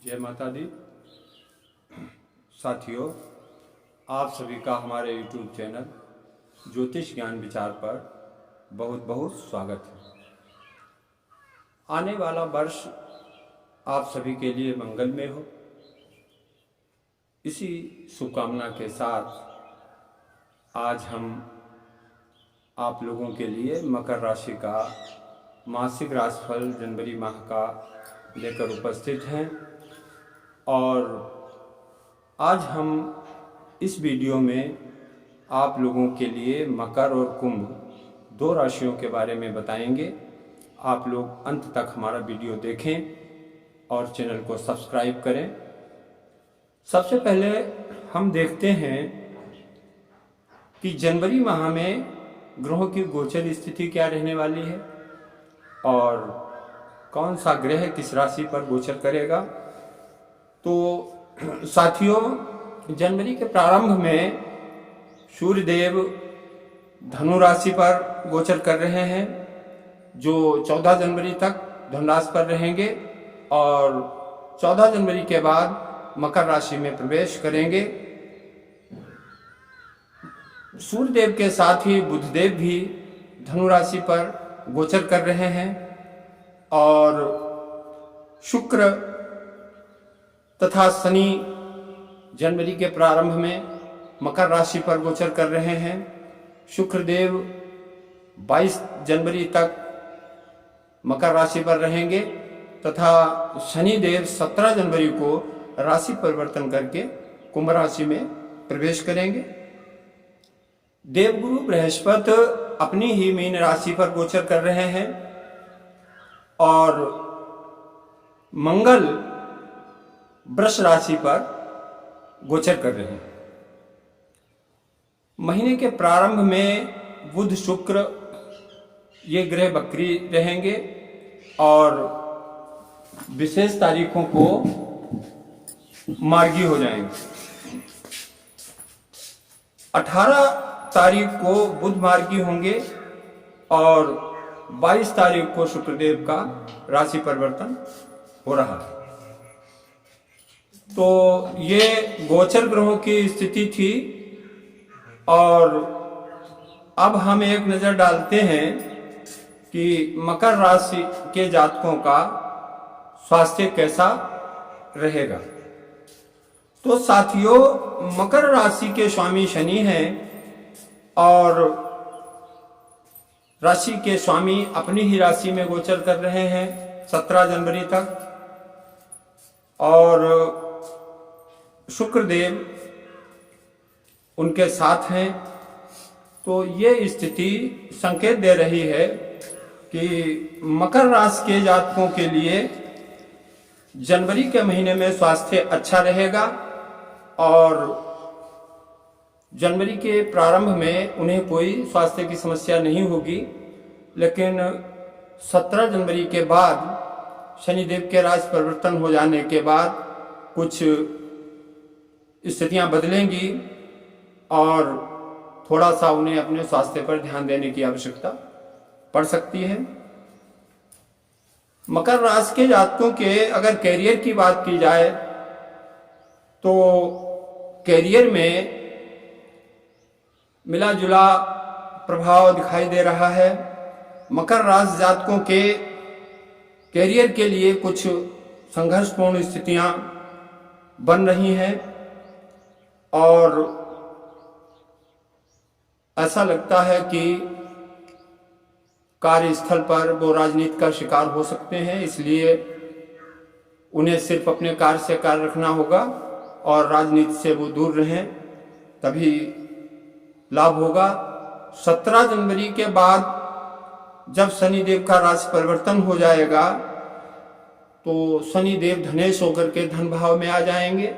जय माता दी। साथियों, आप सभी का हमारे YouTube चैनल ज्योतिष ज्ञान विचार पर बहुत बहुत स्वागत है। आने वाला वर्ष आप सभी के लिए मंगलमय हो, इसी शुभकामना के साथ आज हम आप लोगों के लिए मकर राशि का मासिक राशिफल जनवरी माह का लेकर उपस्थित हैं। और आज हम इस वीडियो में आप लोगों के लिए मकर और कुंभ दो राशियों के बारे में बताएंगे। आप लोग अंत तक हमारा वीडियो देखें और चैनल को सब्सक्राइब करें। सबसे पहले हम देखते हैं कि जनवरी माह में ग्रहों की गोचर स्थिति क्या रहने वाली है और कौन सा ग्रह किस राशि पर गोचर करेगा। तो साथियों, जनवरी के प्रारंभ में सूर्यदेव धनु राशि पर गोचर कर रहे हैं, जो 14 जनवरी तक धनु राशि पर रहेंगे और 14 जनवरी के बाद मकर राशि में प्रवेश करेंगे। सूर्यदेव के साथ ही बुधदेव भी धनु राशि पर गोचर कर रहे हैं और शुक्र तथा शनि जनवरी के प्रारंभ में मकर राशि पर गोचर कर रहे हैं। शुक्रदेव 22 जनवरी तक मकर राशि पर रहेंगे तथा शनिदेव 17 जनवरी को राशि परिवर्तन करके कुंभ राशि में प्रवेश करेंगे। देवगुरु बृहस्पति अपनी ही मीन राशि पर गोचर कर रहे हैं और मंगल वृष राशि पर गोचर कर रहे हैं। महीने के प्रारंभ में बुध शुक्र ये ग्रह वक्री रहेंगे और विशेष तारीखों को मार्गी हो जाएंगे। 18 तारीख को बुध मार्गी होंगे और 22 तारीख को शुक्रदेव का राशि परिवर्तन हो रहा है। तो ये गोचर ग्रहों की स्थिति थी और अब हम एक नजर डालते हैं कि मकर राशि के जातकों का स्वास्थ्य कैसा रहेगा। तो साथियों, मकर राशि के स्वामी शनि हैं और राशि के स्वामी अपनी ही राशि में गोचर कर रहे हैं 17 जनवरी तक और शुक्रदेव उनके साथ हैं। तो ये स्थिति संकेत दे रही है कि मकर राशि के जातकों के लिए जनवरी के महीने में स्वास्थ्य अच्छा रहेगा और जनवरी के प्रारंभ में उन्हें कोई स्वास्थ्य की समस्या नहीं होगी, लेकिन 17 जनवरी के बाद शनिदेव के राशि परिवर्तन हो जाने के बाद कुछ स्थितियां बदलेंगी और थोड़ा सा उन्हें अपने स्वास्थ्य पर ध्यान देने की आवश्यकता पड़ सकती है। मकर राशि के जातकों के अगर कैरियर की बात की जाए तो कैरियर में मिला जुला प्रभाव दिखाई दे रहा है। मकर राशि जातकों के कैरियर के लिए कुछ संघर्षपूर्ण स्थितियां बन रही हैं और ऐसा लगता है कि कार्यस्थल पर वो राजनीति का शिकार हो सकते हैं, इसलिए उन्हें सिर्फ अपने कार्य से कार्य रखना होगा और राजनीति से वो दूर रहें, तभी लाभ होगा। 17 जनवरी के बाद जब शनिदेव का राशि परिवर्तन हो जाएगा तो शनिदेव धनेश होकर के धन भाव में आ जाएंगे।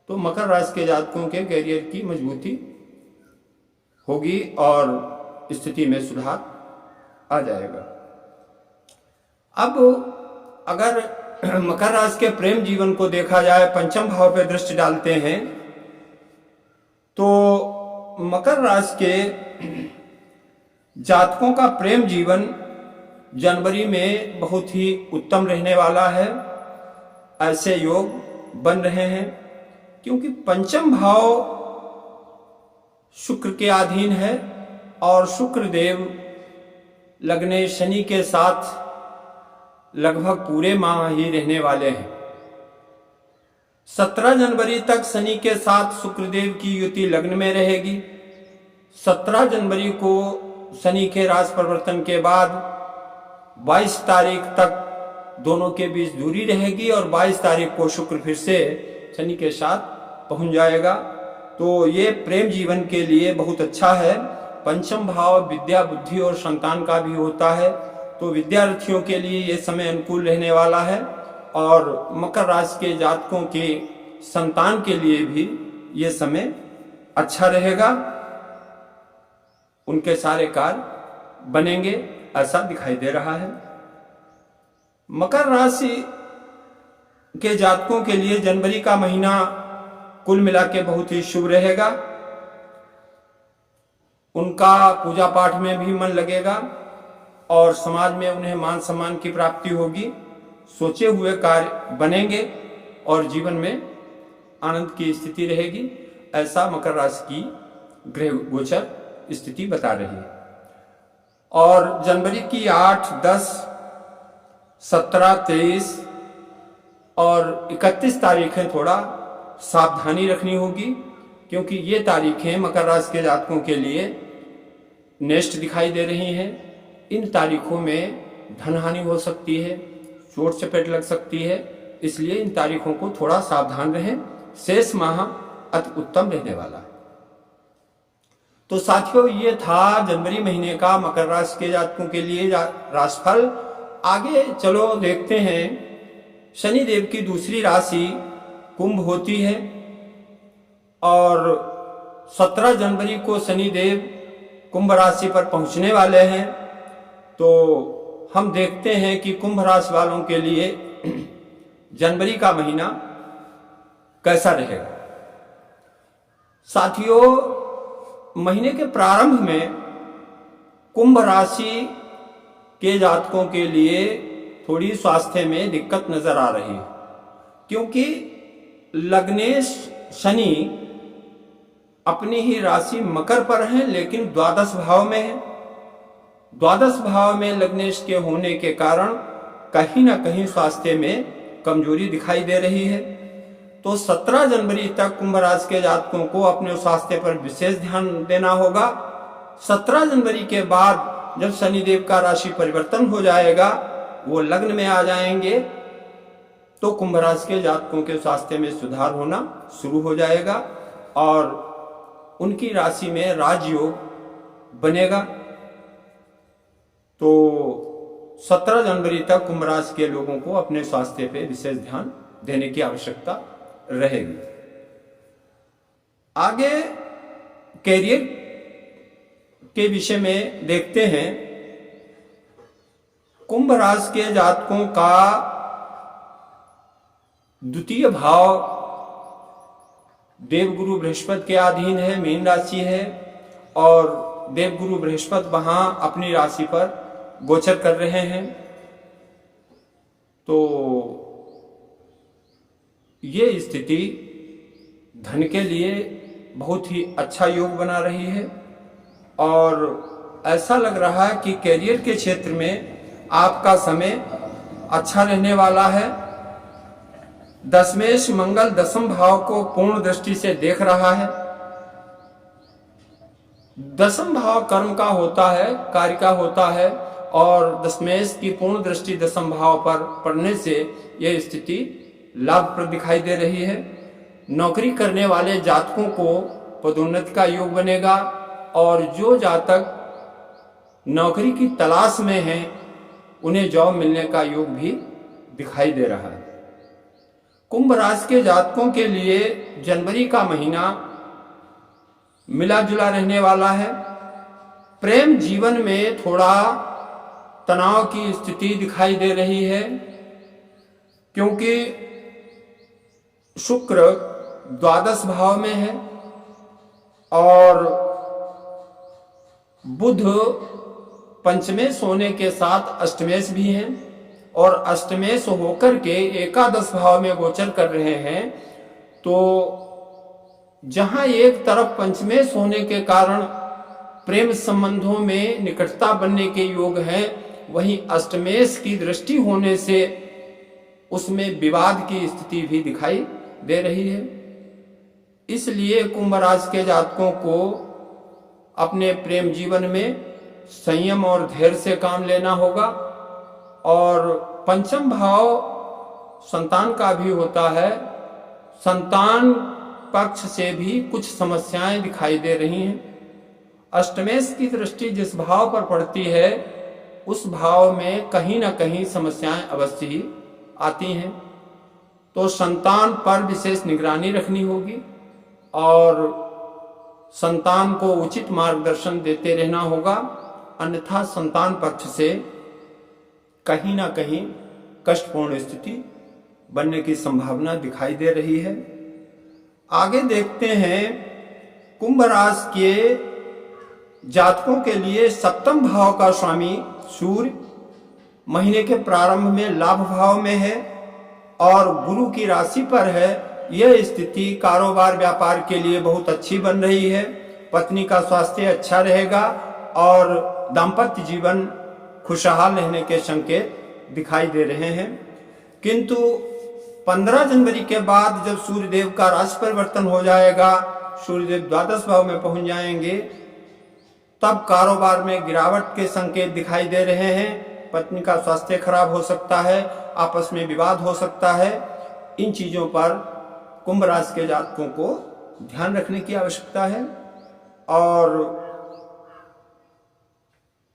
तो मकर राशि के जातकों के कैरियर की मजबूती होगी और स्थिति में सुधार आ जाएगा। अब अगर मकर राशि के प्रेम जीवन को देखा जाए, पंचम भाव पे दृष्टि डालते हैं तो मकर राशि के जातकों का प्रेम जीवन जनवरी में बहुत ही उत्तम रहने वाला है ऐसे योग बन रहे हैं, क्योंकि पंचम भाव शुक्र के अधीन है और शुक्र देव लग्ने शनि के साथ लगभग पूरे माह ही रहने वाले हैं। 17 जनवरी तक शनि के साथ शुक्रदेव की युति लग्न में रहेगी। 17 जनवरी को शनि के राशि परिवर्तन के बाद 22 तारीख तक दोनों के बीच दूरी रहेगी और 22 तारीख को शुक्र फिर से शनि के साथ पहुंच जाएगा। तो ये प्रेम जीवन के लिए बहुत अच्छा है। पंचम भाव विद्या, बुद्धि और संतान का भी होता है, तो विद्यार्थियों के लिए ये समय अनुकूल रहने वाला है और मकर राशि के जातकों के संतान के लिए भी ये समय अच्छा रहेगा। उनके सारे कार्य बनेंगे, ऐसा दिखाई दे रहा है। मकर राशि के जातकों के लिए जनवरी का महीना कुल मिला के बहुत ही शुभ रहेगा। उनका पूजा पाठ में भी मन लगेगा और समाज में उन्हें मान सम्मान की प्राप्ति होगी। सोचे हुए कार्य बनेंगे और जीवन में आनंद की स्थिति रहेगी, ऐसा मकर राशि की ग्रह गोचर स्थिति बता रही है। और जनवरी की 8, 10, 17, 23 और 31 तारीखें थोड़ा सावधानी रखनी होगी, क्योंकि ये तारीखें मकर राशि के जातकों के लिए नेस्ट दिखाई दे रही हैं। इन तारीखों में धनहानि हो सकती है, चोट चपेट लग सकती है, इसलिए इन तारीखों को थोड़ा सावधान रहें। शेष माह अति उत्तम रहने वाला है। तो साथियों, ये था जनवरी महीने का मकर राशि के जातकों के लिए राशिफल। आगे चलो देखते हैं। शनि देव की दूसरी राशि कुंभ होती है और 17 जनवरी को शनि देव कुंभ राशि पर पहुंचने वाले हैं। तो हम देखते हैं कि कुंभ राशि वालों के लिए जनवरी का महीना कैसा रहेगा। साथियों, महीने के प्रारंभ में कुंभ राशि के जातकों के लिए थोड़ी स्वास्थ्य में दिक्कत नजर आ रही है, क्योंकि लग्नेश शनि अपनी ही राशि मकर पर है, लेकिन द्वादश भाव में है। द्वादश भाव में लग्नेश के होने के कारण कहीं ना कहीं स्वास्थ्य में कमजोरी दिखाई दे रही है। तो 17 जनवरी तक कुंभ राशि के जातकों को अपने स्वास्थ्य पर विशेष ध्यान देना होगा। 17 जनवरी के बाद जब शनिदेव का राशि परिवर्तन हो जाएगा, वो लग्न में आ जाएंगे, तो कुंभ राशि के जातकों के स्वास्थ्य में सुधार होना शुरू हो जाएगा और उनकी राशि में राजयोग बनेगा। तो 17 जनवरी तक कुंभ राशि के लोगों को अपने स्वास्थ्य पे विशेष ध्यान देने की आवश्यकता रहेगी। आगे कैरियर के विषय में देखते हैं। कुंभ राशि के जातकों का द्वितीय भाव देवगुरु बृहस्पति के अधीन है, मीन राशि है, और देवगुरु बृहस्पति वहां अपनी राशि पर गोचर कर रहे हैं। तो ये स्थिति धन के लिए बहुत ही अच्छा योग बना रही है और ऐसा लग रहा है कि कैरियर के क्षेत्र में आपका समय अच्छा रहने वाला है। दशमेश मंगल दशम भाव को पूर्ण दृष्टि से देख रहा है। दशम भाव कर्म का होता है, कार्य का होता है, और दशमेश की पूर्ण दृष्टि दशम भाव पर पड़ने से यह स्थिति लाभप्रद दिखाई दे रही है। नौकरी करने वाले जातकों को पदोन्नति का योग बनेगा और जो जातक नौकरी की तलाश में हैं, उन्हें जॉब मिलने का योग भी दिखाई दे रहा है। कुंभ राशि के जातकों के लिए जनवरी का महीना मिला जुला रहने वाला है। प्रेम जीवन में थोड़ा तनाव की स्थिति दिखाई दे रही है, क्योंकि शुक्र द्वादश भाव में है और बुध पंचमेश होने के साथ अष्टमेश भी हैं और अष्टमेश होकर के एकादश भाव में गोचर कर रहे हैं, तो जहां एक तरफ पंचमेश होने के कारण प्रेम संबंधों में निकटता बनने के योग हैं, वहीं अष्टमेश की दृष्टि होने से उसमें विवाद की स्थिति भी दिखाई दे रही है। इसलिए कुंभ राशि के जातकों को अपने प्रेम जीवन में संयम और धैर्य से काम लेना होगा। और पंचम भाव संतान का भी होता है, संतान पक्ष से भी कुछ समस्याएं दिखाई दे रही हैं। अष्टमेश की दृष्टि जिस भाव पर पड़ती है उस भाव में कहीं ना कहीं समस्याएं अवश्य ही आती हैं, तो संतान पर विशेष निगरानी रखनी होगी और संतान को उचित मार्गदर्शन देते रहना होगा, अन्यथा संतान पक्ष से कहीं ना कहीं कष्टपूर्ण स्थिति बनने की संभावना दिखाई दे रही है। आगे देखते हैं कुंभ राशि के जातकों के लिए सप्तम भाव का स्वामी सूर्य महीने के प्रारंभ में लाभ भाव में है और गुरु की राशि पर है। यह स्थिति कारोबार व्यापार के लिए बहुत अच्छी बन रही है। पत्नी का स्वास्थ्य अच्छा रहेगा और दाम्पत्य जीवन खुशहाल रहने के संकेत दिखाई दे रहे हैं। किंतु 15 जनवरी के बाद जब सूर्यदेव का राशि परिवर्तन हो जाएगा, सूर्यदेव द्वादश भाव में पहुंच जाएंगे, तब कारोबार में गिरावट के संकेत दिखाई दे रहे हैं। पत्नी का स्वास्थ्य खराब हो सकता है, आपस में विवाद हो सकता है। इन चीजों पर कुंभ राशि के जातकों को ध्यान रखने की आवश्यकता है। और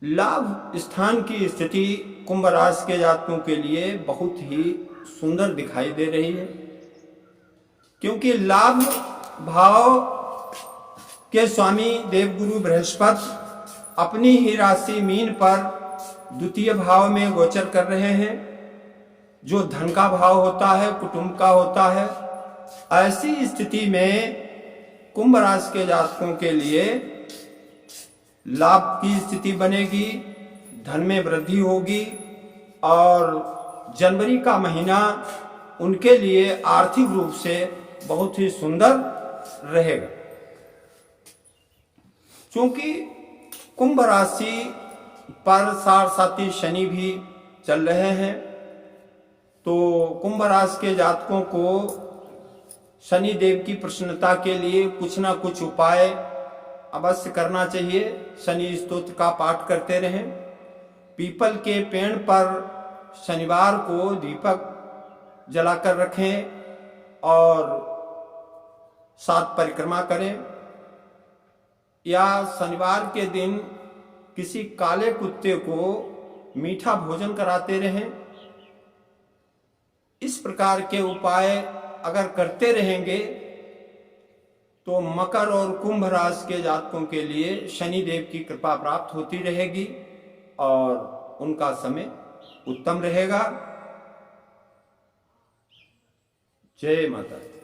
लाभ स्थान की स्थिति कुंभ राशि के जातकों के लिए बहुत ही सुंदर दिखाई दे रही है, क्योंकि लाभ भाव के स्वामी देवगुरु बृहस्पति अपनी ही राशि मीन पर द्वितीय भाव में गोचर कर रहे हैं, जो धन का भाव होता है, कुटुंब का होता है। ऐसी स्थिति में कुंभ राशि के जातकों के लिए लाभ की स्थिति बनेगी, धन में वृद्धि होगी और जनवरी का महीना उनके लिए आर्थिक रूप से बहुत ही सुंदर रहेगा। क्योंकि कुंभ राशि पर साढ़साती शनि भी चल रहे हैं, तो कुंभ राशि के जातकों को शनि देव की प्रसन्नता के लिए कुछ ना कुछ उपाय अवश्य करना चाहिए। शनि स्तोत्र का पाठ करते रहें। पीपल के पेड़ पर शनिवार को दीपक जलाकर रखें और 7 परिक्रमा करें, या शनिवार के दिन किसी काले कुत्ते को मीठा भोजन कराते रहें। इस प्रकार के उपाय अगर करते रहेंगे तो मकर और कुंभ राशि के जातकों के लिए शनि देव की कृपा प्राप्त होती रहेगी और उनका समय उत्तम रहेगा। जय माता दी।